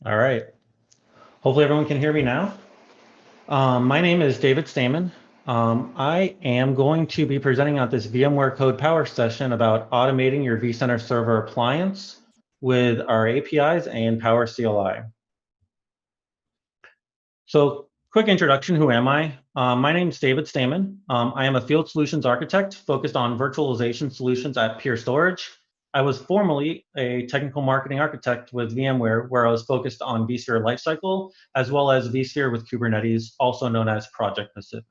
All right. Hopefully everyone can hear me now. My name is David Stamen. I am going to be presenting on this VMware Code Power session about automating your vCenter Server appliance with our APIs and PowerCLI. So quick introduction, who am I? My name is David Stamen. I am a field solutions architect focused on virtualization solutions at Pure Storage. I was formerly a technical marketing architect with VMware, where I was focused on vSphere Lifecycle, as well as vSphere with Kubernetes, also known as Project Pacific.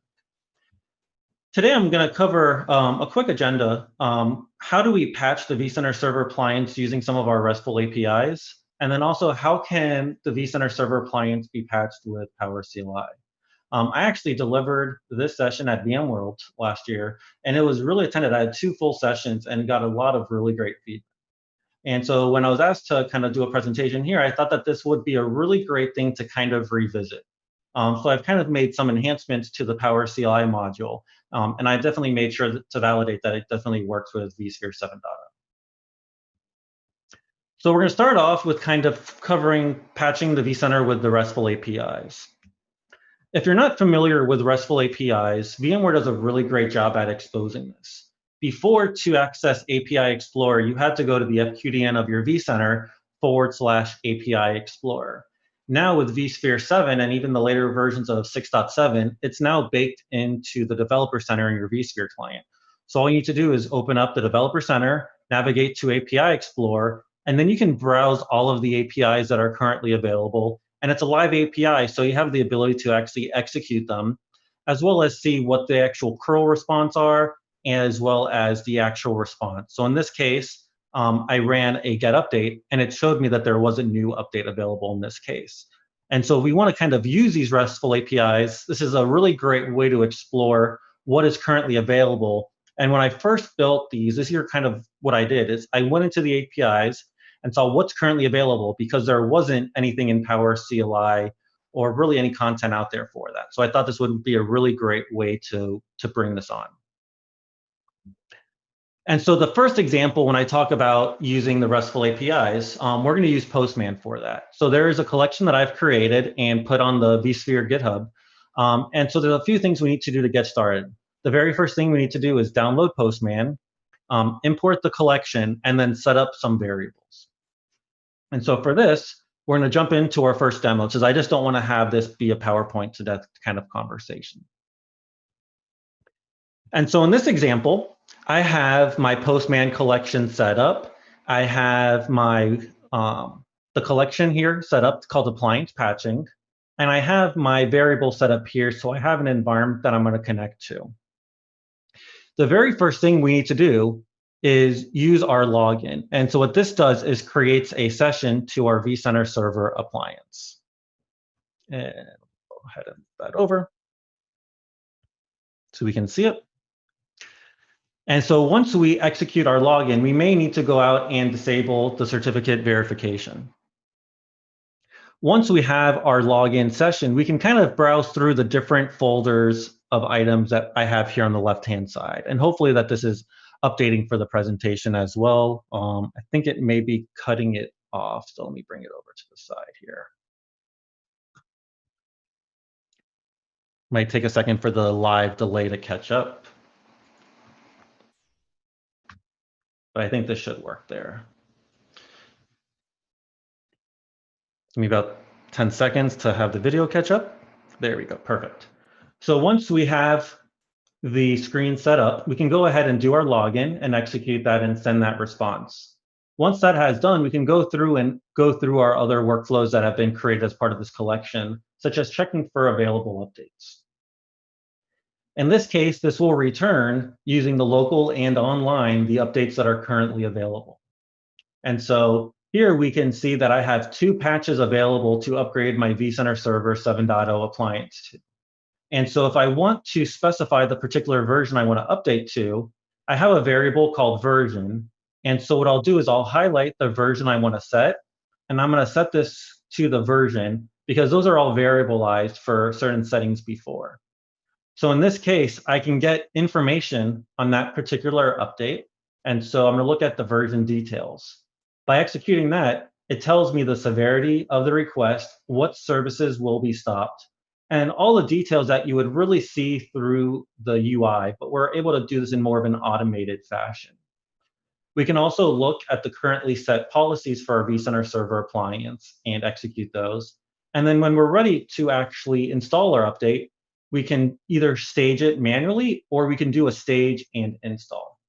Today, I'm going to cover a quick agenda. How do we patch the vCenter Server appliance using some of our RESTful APIs? And then also, how can the vCenter Server appliance be patched with PowerCLI? I actually delivered this session at VMworld last year, and it was really attended. I had 2 full sessions and got a lot of really great feedback. And so when I was asked to kind of do a presentation here, I thought that this would be a really great thing to kind of revisit. So I've kind of made some enhancements to the PowerCLI module, and I definitely made sure to validate that it definitely works with vSphere 7.0. So we're going to start off with kind of covering patching the vCenter with the RESTful APIs. If you're not familiar with RESTful APIs, VMware does a really great job at exposing this. Before, to access API Explorer, you had to go to the FQDN of your vCenter /API Explorer. Now with vSphere 7 and even the later versions of 6.7, it's now baked into the Developer Center in your vSphere client. So all you need to do is open up the Developer Center, navigate to API Explorer, and then you can browse all of the APIs that are currently available. And it's a live API, so you have the ability to actually execute them, as well as see what the actual curl response are, as well as the actual response. So in this case, I ran a get update, and it showed me that there was a new update available in this case. And so if we want to kind of use these RESTful APIs, this is a really great way to explore what is currently available. And when I first built these, this year kind of what I did is I went into the APIs and saw what's currently available, because there wasn't anything in PowerCLI or really any content out there for that. So I thought this would be a really great way to bring this on. And so the first example, when I talk about using the RESTful APIs, we're going to use Postman for that. So there is a collection that I've created and put on the vSphere GitHub. And so there's a few things we need to do to get started. The very first thing we need to do is download Postman, import the collection, and then set up some variables. And so for this, we're going to jump into our first demo, because I just don't want to have this be a PowerPoint to death kind of conversation. And so in this example, I have my Postman collection set up. I have my the collection here set up called appliance patching. And I have my variable set up here, so I have an environment that I'm going to connect to. The very first thing we need to do is use our login. And so what this does is creates a session to our vCenter server appliance. And go ahead and move that over so we can see it. And so once we execute our login, we may need to go out and disable the certificate verification. Once we have our login session, we can kind of browse through the different folders of items that I have here on the left-hand side. And hopefully that this is updating for the presentation as well. I think it may be cutting it off, so let me bring it over to the side here. Might take a second for the live delay to catch up, but I think this should work there. Give me about 10 seconds to have the video catch up. There we go, perfect. So once we have the screen set up, we can go ahead and do our login and execute that and send that response. Once that has done, we can go through our other workflows that have been created as part of this collection, such as checking for available updates. In this case, this will return using the local and online the updates that are currently available. And so here we can see that I have 2 patches available to upgrade my vCenter Server 7.0 appliance to. And so if I want to specify the particular version I want to update to, I have a variable called version. And so what I'll do is I'll highlight the version I want to set, and I'm going to set this to the version, because those are all variabilized for certain settings before. So in this case, I can get information on that particular update. And so I'm going to look at the version details. By executing that, It tells me the severity of the request, what services will be stopped, and all the details that you would really see through the UI, but we're able to do this in more of an automated fashion. We can also look at the currently set policies for our vCenter server appliance and execute those. And then when we're ready to actually install our update, we can either stage it manually or we can do a stage and install.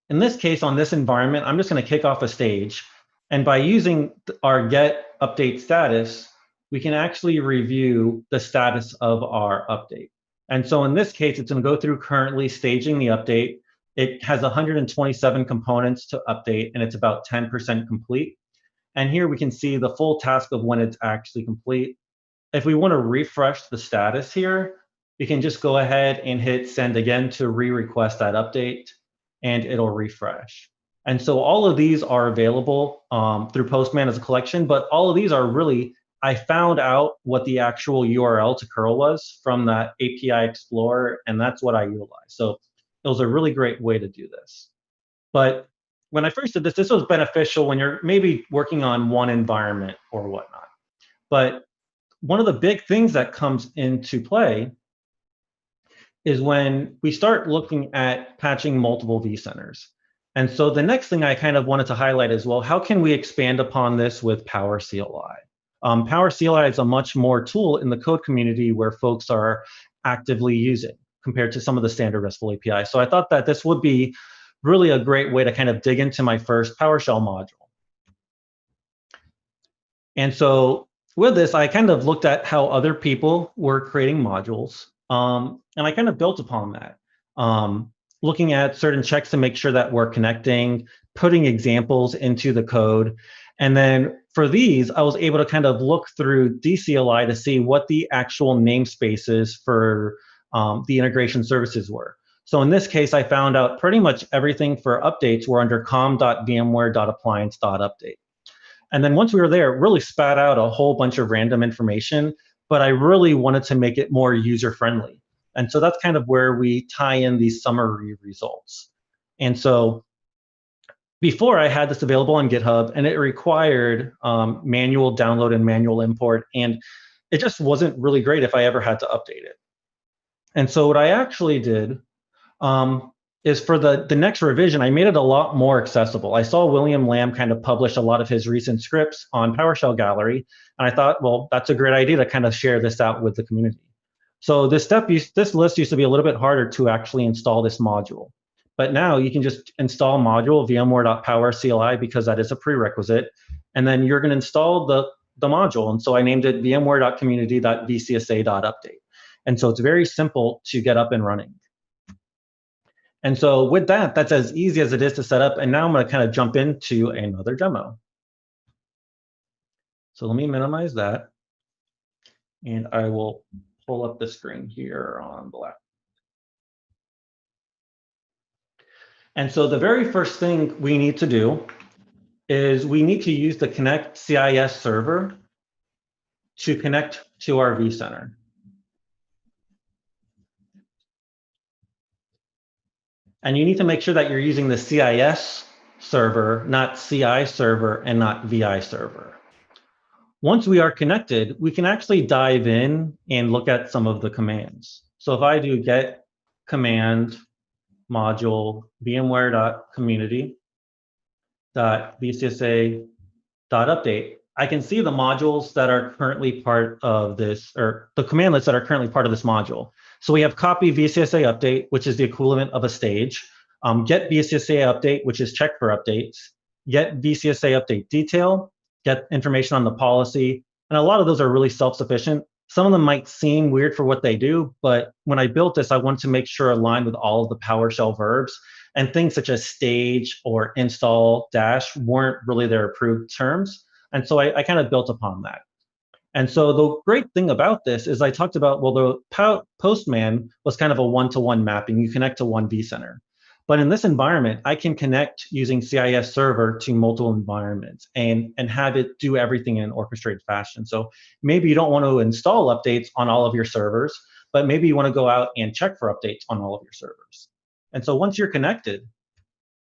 In this case, on this environment, I'm just going to kick off a stage. And by using our get update status, we can actually review the status of our update. And so in this case, it's going to go through currently staging the update. It has 127 components to update, and it's about 10% complete. And here we can see the full task of when it's actually complete. If we want to refresh the status here, we can just go ahead and hit send again to re-request that update, and it'll refresh. And so all of these are available through Postman as a collection, but all of these are really, I found out what the actual URL to curl was from that API Explorer, and that's what I utilized. So it was a really great way to do this. But when I first did this, this was beneficial when you're maybe working on one environment or whatnot. But one of the big things that comes into play is when we start looking at patching multiple vCenters. And so the next thing I kind of wanted to highlight is, well, how can we expand upon this with PowerCLI? PowerCLI is a much more tool in the code community where folks are actively using compared to some of the standard RESTful APIs. So I thought that this would be really a great way to kind of dig into my first PowerShell module. And so with this, I kind of looked at how other people were creating modules, and I kind of built upon that, looking at certain checks to make sure that we're connecting, putting examples into the code. And then for these, I was able to kind of look through DCLI to see what the actual namespaces for the integration services were. So in this case, I found out pretty much everything for updates were under com.vmware.appliance.update. And then once we were there, it really spat out a whole bunch of random information, but I really wanted to make it more user-friendly. And so that's kind of where we tie in these summary results. And so before I had this available on GitHub, and it required manual download and manual import, and it just wasn't really great if I ever had to update it. And so what I actually did is for the next revision, I made it a lot more accessible. I saw William Lamb kind of publish a lot of his recent scripts on PowerShell Gallery, and I thought, well, that's a great idea to kind of share this out with the community. So this list used to be a little bit harder to actually install this module. But now you can just install module vmware.powercli because that is a prerequisite, and then you're going to install the module. And so I named it vmware.community.vcsa.update. And so it's very simple to get up and running. And so with that, that's as easy as it is to set up. And now I'm going to kind of jump into another demo. So let me minimize that. And I will pull up the screen here on the left. And so the very first thing we need to do is we need to use the Connect CIS server to connect to our vCenter. And you need to make sure that you're using the CIS server, not CI server, and not VI server. Once we are connected, we can actually dive in and look at some of the commands. So if I do get command module vmware.community.vcsa.update, I can see the modules that are currently part of this, or the command lists that are currently part of this module. So we have copy VCSA update, which is the equivalent of a stage, get VCSA update, which is check for updates, get VCSA update detail, get information on the policy, and a lot of those are really self-sufficient. Some of them might seem weird for what they do, but when I built this, I wanted to make sure aligned with all of the PowerShell verbs, and things such as stage or install dash weren't really their approved terms. And so I kind of built upon that. And so the great thing about this is I talked about, well, the Postman was kind of a one-to-one mapping. You connect to one vCenter. But in this environment, I can connect using CIS server to multiple environments and have it do everything in an orchestrated fashion. So maybe you don't want to install updates on all of your servers, but maybe you want to go out and check for updates on all of your servers. And so once you're connected,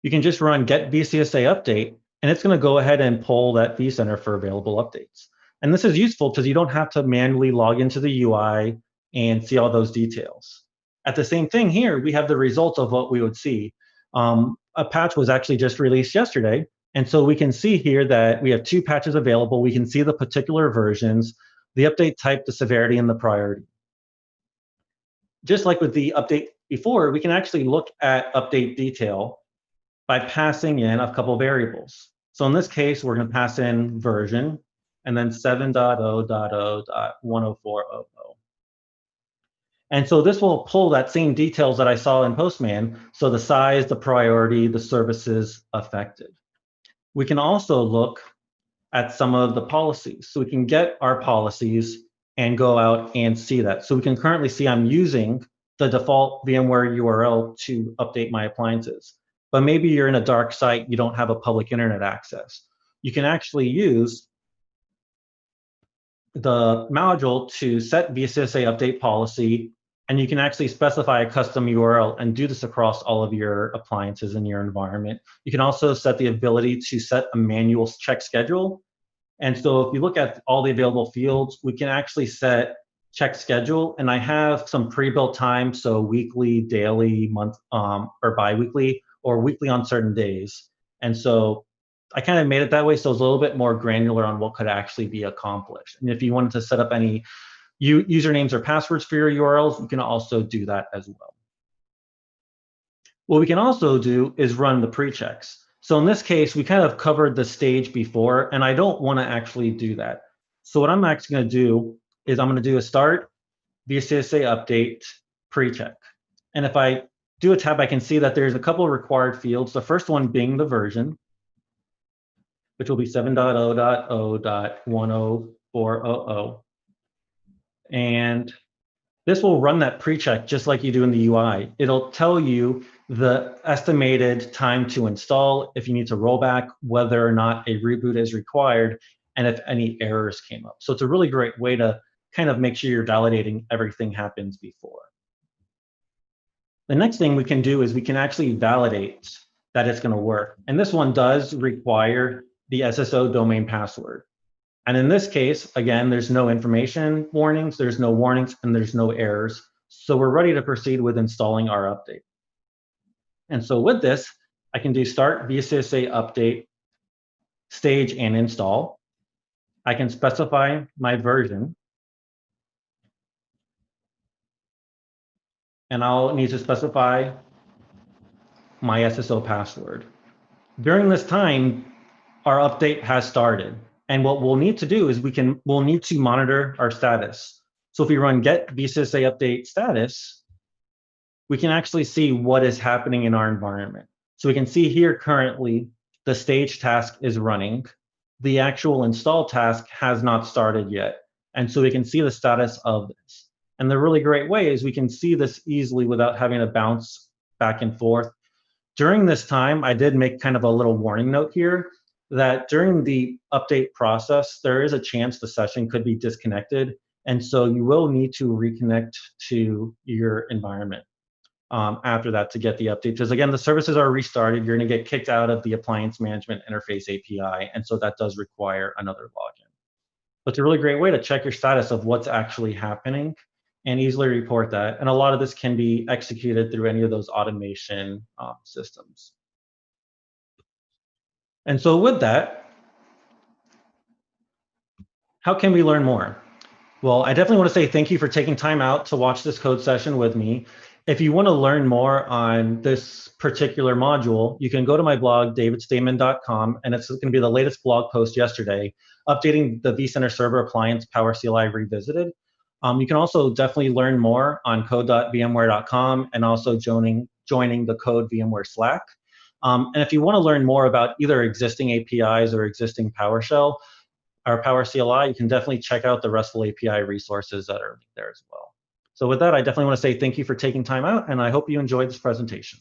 you can just run get VCSA update, and it's going to go ahead and pull that vCenter for available updates. And this is useful because you don't have to manually log into the UI and see all those details. At the same thing here, we have the results of what we would see. A patch was actually just released yesterday, and so we can see here that we have 2 patches available. We can see the particular versions, the update type, the severity, and the priority. Just like with the update before, we can actually look at update detail by passing in a couple variables. So in this case, we're going to pass in version and then 7.0.0.104.00. And so this will pull that same details that I saw in Postman, so the size, the priority, the services affected. We can also look at some of the policies. So we can get our policies and go out and see that. So we can currently see I'm using the default VMware URL to update my appliances. But maybe you're in a dark site, you don't have a public internet access. You can actually use the module to set vCSA update policy, and you can actually specify a custom URL and do this across all of your appliances in your environment. You can also set the ability to set a manual check schedule. And so if you look at all the available fields, we can actually set check schedule, and I have some pre-built time, so weekly, daily, month, or bi-weekly, or weekly on certain days. And so I kind of made it that way, so it's a little bit more granular on what could actually be accomplished. And if you wanted to set up any usernames or passwords for your URLs, you can also do that as well. What we can also do is run the pre-checks. So in this case, we kind of covered the stage before, and I don't want to actually do that. So what I'm actually going to do is I'm going to do a start vCSA update pre-check. And if I do a tab, I can see that there's a couple of required fields. The first one being the version, which will be 7.0.0.104.00. And this will run that pre-check just like you do in the UI. It'll tell you the estimated time to install, if you need to roll back, whether or not a reboot is required, and if any errors came up. So it's a really great way to kind of make sure you're validating everything happens before. The next thing we can do is we can actually validate that it's going to work. And this one does require the SSO domain password. And in this case, again, there's no information warnings, there's no warnings, and there's no errors. So we're ready to proceed with installing our update. And so with this, I can do start vCSA update, stage, and install. I can specify my version. And I'll need to specify my SSO password. During this time, our update has started. And what we'll need to do is we'll need to monitor our status. So if we run get vCSA update status, we can actually see what is happening in our environment. So we can see here currently the stage task is running. The actual install task has not started yet. And so we can see the status of this. And the really great way is we can see this easily without having to bounce back and forth. During this time, I did make kind of a little warning note here that during the update process, there is a chance the session could be disconnected. And so you will need to reconnect to your environment after that to get the update. Because again, the services are restarted. You're going to get kicked out of the appliance management interface API. And so that does require another login. But it's a really great way to check your status of what's actually happening and easily report that. And a lot of this can be executed through any of those automation systems. And so with that, how can we learn more? Well, I definitely want to say thank you for taking time out to watch this code session with me. If you want to learn more on this particular module, you can go to my blog, davidstamen.com, and it's going to be the latest blog post yesterday, updating the vCenter Server Appliance PowerCLI Revisited. You can also definitely learn more on code.vmware.com and also joining the Code VMware Slack. And if you want to learn more about either existing APIs or existing PowerShell or PowerCLI, you can definitely check out the RESTful API resources that are there as well. So with that, I definitely want to say thank you for taking time out, and I hope you enjoyed this presentation.